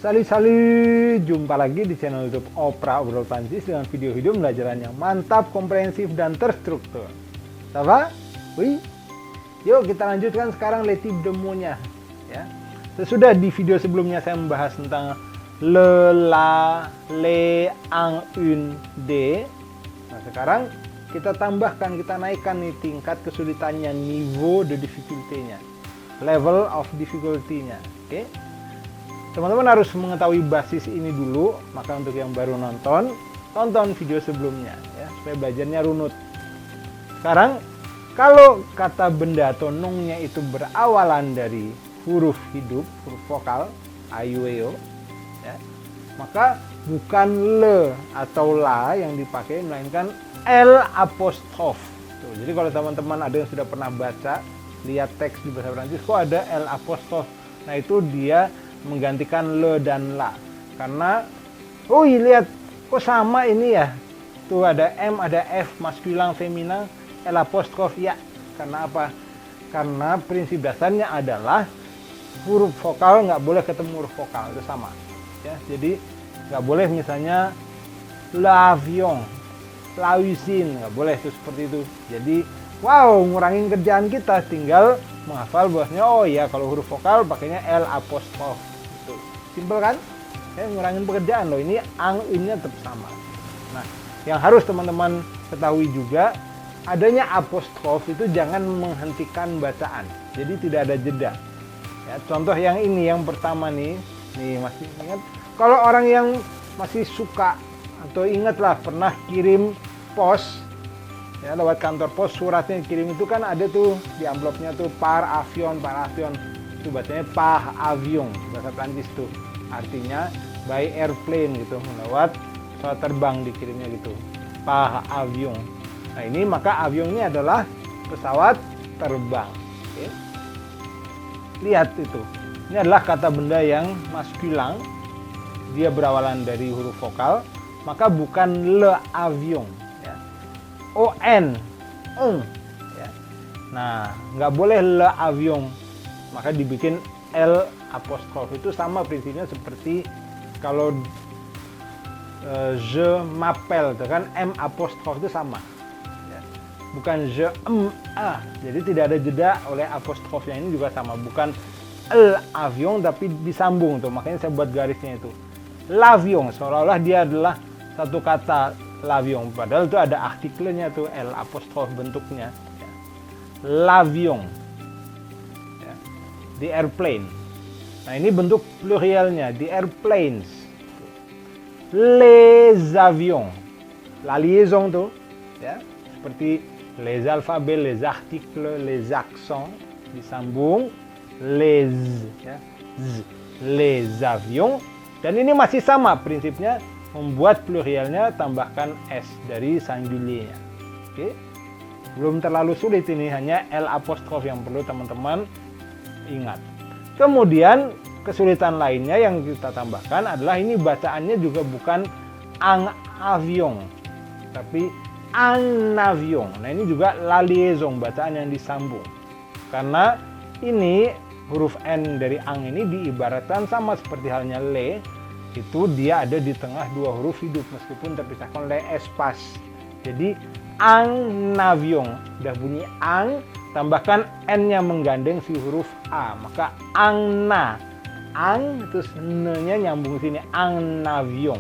Salut, jumpa lagi di channel YouTube Opera Obrol Prancis dengan video-video pembelajaran yang mantap, komprehensif, dan terstruktur. Ça va? Oui? Yuk kita lanjutkan sekarang les types de mots-nya. Ya. Sesudah di video sebelumnya saya membahas tentang le, la, les, un, une, des. Nah sekarang kita tambahkan, kita naikkan nih tingkat kesulitannya, niveau de difficulté-nya, level of difficulty-nya. Oke? Teman-teman harus mengetahui basis ini dulu, maka untuk yang baru nonton, tonton video sebelumnya ya, supaya belajarnya runut. Sekarang, kalau kata benda atau nongnya itu berawalan dari huruf hidup, huruf vokal, a, i, u, e, o, ya, maka bukan le atau la yang dipakai, melainkan l apostrof. Tuh, jadi kalau teman-teman ada yang sudah pernah baca, lihat teks di bahasa Prancis, kok ada l apostrof? Nah itu dia menggantikan le dan la, karena oh lihat kok sama ini ya, tuh ada M, ada F, maskulan, feminin, L apostrof ya. Karena apa? Karena prinsip dasarnya adalah huruf vokal nggak boleh ketemu huruf vokal, itu sama ya. Jadi nggak boleh misalnya l'avion, la usine, nggak boleh itu seperti itu. Jadi wow, ngurangin kerjaan kita, tinggal menghafal bahwasanya oh ya kalau huruf vokal pakainya L apostrof. Itu simpel kan? Ya, ngurangin pekerjaan loh. Ini ang nya tetap sama. Nah, yang harus teman-teman ketahui juga, adanya apostrof itu jangan menghentikan bacaan. Jadi tidak ada jeda. Ya, contoh yang ini yang pertama nih masih ingat? Kalau orang yang masih suka atau ingatlah pernah kirim pos ya, lewat kantor pos, suratnya kirim itu kan ada tuh di amplopnya tuh par avion, itu bacanya par avion bahasa Prancis tuh, artinya by airplane gitu, lewat pesawat terbang dikirimnya gitu, par avion. Nah ini maka avion ini adalah pesawat terbang. Oke. Lihat itu, ini adalah kata benda yang maskulan, dia berawalan dari huruf vokal, maka bukan le avion. on, ya. Nah nggak boleh le avion, maka dibikin l apostrof. Itu sama prinsipnya seperti kalau je m'appelle, kan m apostrof itu sama ya. Bukan je a, jadi tidak ada jeda oleh apostrofnya. Ini juga sama, bukan l avion tapi disambung tuh, makanya saya buat garisnya itu l'avion, seolah-olah dia adalah satu kata l'avion, padahal itu ada artikelnya tuh, L apostrof bentuknya ya. L'avion ya. The airplane. Nah ini bentuk plurialnya, the airplanes. Les avions, la liaison tuh ya, seperti les alphabets, les articles, les accents disambung, les ya, les avions. Dan ini masih sama prinsipnya, membuat plurialnya tambahkan S dari singulier-nya. Oke. Belum terlalu sulit ini, hanya L apostrof yang perlu teman-teman ingat. Kemudian kesulitan lainnya yang kita tambahkan adalah ini bacaannya juga bukan ang avion, tapi an avion. Nah ini juga la liaison, bacaan yang disambung. Karena ini huruf N dari ang ini diibaratkan sama seperti halnya le, itu dia ada di tengah dua huruf hidup meskipun terpisahkan oleh espace. Jadi ang avion, udah bunyi ang, tambahkan n-nya menggandeng si huruf a, maka ang na, ang terus n-nya nyambung sini, ang avion.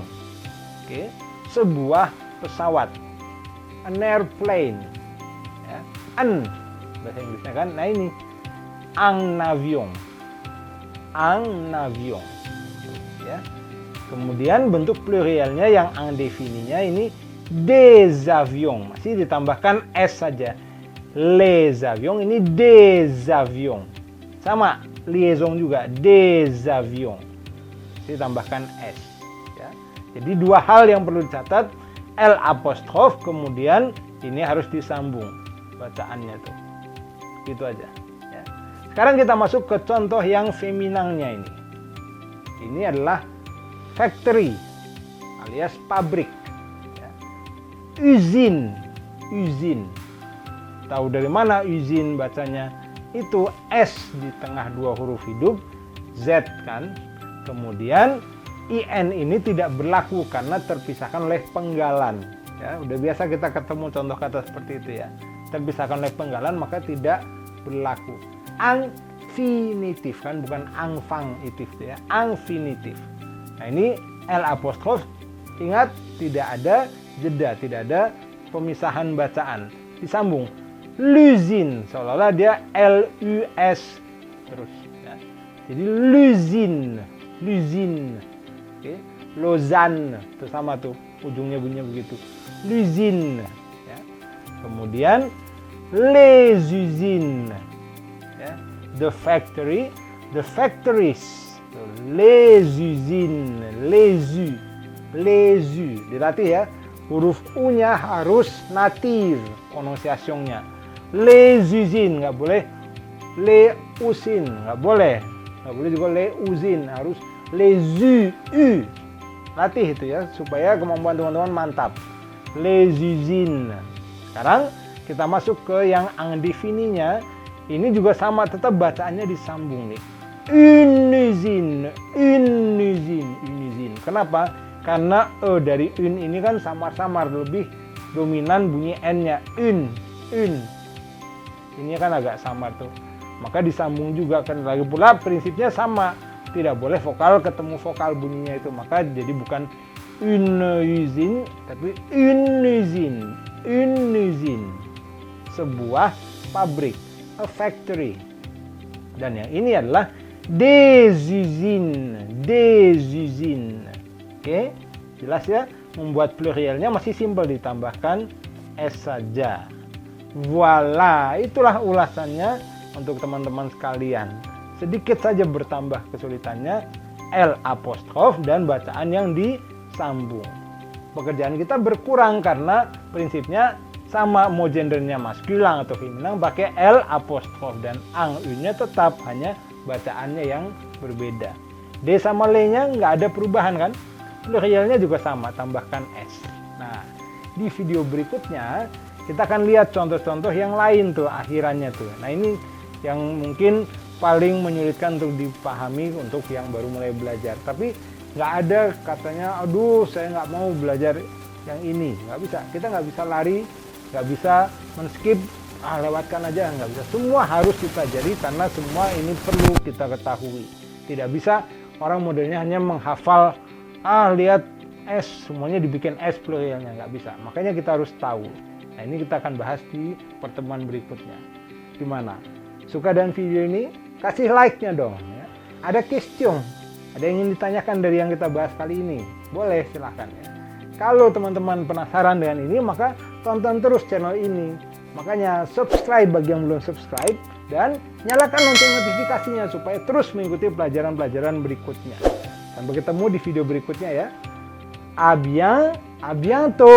Oke, sebuah pesawat, an airplane ya. An bahasa Inggrisnya kan, nah ini ang avion, ya. Kemudian bentuk plurialnya yang ang defininya ini des avions, masih ditambahkan S saja. Les avions, ini des avions. Sama, liaison juga, des avions. Ditambahkan S. Ya. Jadi dua hal yang perlu dicatat, L apostrof, kemudian ini harus disambung bacaannya tuh. Gitu aja. Ya. Sekarang kita masuk ke contoh yang feminangnya ini. Ini adalah factory alias pabrik ya. Usine. Tahu dari mana usine bacanya? Itu S di tengah dua huruf hidup, Z kan. Kemudian IN ini tidak berlaku karena terpisahkan oleh penggalan. Ya, udah biasa kita ketemu contoh kata seperti itu ya. Terpisahkan oleh penggalan maka tidak berlaku. Infinitif kan, bukan angfangnitif ya. Infinitif. Nah ini L apostrof, ingat tidak ada jeda, tidak ada pemisahan bacaan. Disambung. L'usine, seolah-olah dia LUS terus. Ya. Jadi l'usine, l'usine. Okay. Lausanne, itu sama tuh, ujungnya bunyinya begitu. L'usine. Ya. Kemudian les usines. Ya. The factory, the factories. Les usines, les u. Dilatih ya. Huruf U-nya harus natif pronunciation-nya. Les usines, nggak boleh les usines, nggak boleh. Nggak boleh juga les usines, harus les u. Latih itu ya, supaya kemampuan teman-teman mantap. Les usines. Sekarang kita masuk ke yang indefininya. Ini juga sama, tetap bacaannya disambung nih. Une usine. Kenapa? Karena E dari un ini kan samar-samar, lebih dominan bunyi N-nya. Un. Ini kan agak samar tuh. Maka disambung juga kan, lagi pula prinsipnya sama. Tidak boleh vokal ketemu vokal bunyinya itu. Maka jadi bukan une usine, tapi une usine. Sebuah pabrik, a factory. Dan yang ini adalah des usines. Oke, jelas ya. Membuat plurialnya masih simpel, ditambahkan S saja. Voila, itulah ulasannya untuk teman-teman sekalian. Sedikit saja bertambah kesulitannya, L apostrof dan bacaan yang disambung. Pekerjaan kita berkurang karena prinsipnya sama, mau gendernya maskulan atau feminin pakai L apostrof, dan U-nya tetap, hanya bacaannya yang berbeda. D sama L-nya nggak ada perubahan kan? Plurialnya juga sama, tambahkan S. Nah, di video berikutnya kita akan lihat contoh-contoh yang lain tuh akhirannya tuh. Nah ini yang mungkin paling menyulitkan untuk dipahami untuk yang baru mulai belajar. Tapi nggak ada katanya, aduh saya nggak mau belajar yang ini. Nggak bisa, kita nggak bisa lari, nggak bisa men-skip, lewatkan aja, nggak bisa. Semua harus dipelajari karena semua ini perlu kita ketahui. Tidak bisa orang modelnya hanya menghafal, lihat S, semuanya dibikin S plurialnya, nggak bisa. Makanya kita harus tahu. Nah ini kita akan bahas di pertemuan berikutnya. Gimana? Suka dengan video ini? Kasih like-nya dong. Ya. Ada question, ada yang ingin ditanyakan dari yang kita bahas kali ini? Boleh, silahkan ya. Kalau teman-teman penasaran dengan ini, maka tonton terus channel ini. Makanya subscribe bagi yang belum subscribe, dan nyalakan lonceng notifikasinya supaya terus mengikuti pelajaran-pelajaran berikutnya. Sampai ketemu di video berikutnya ya. À bientôt.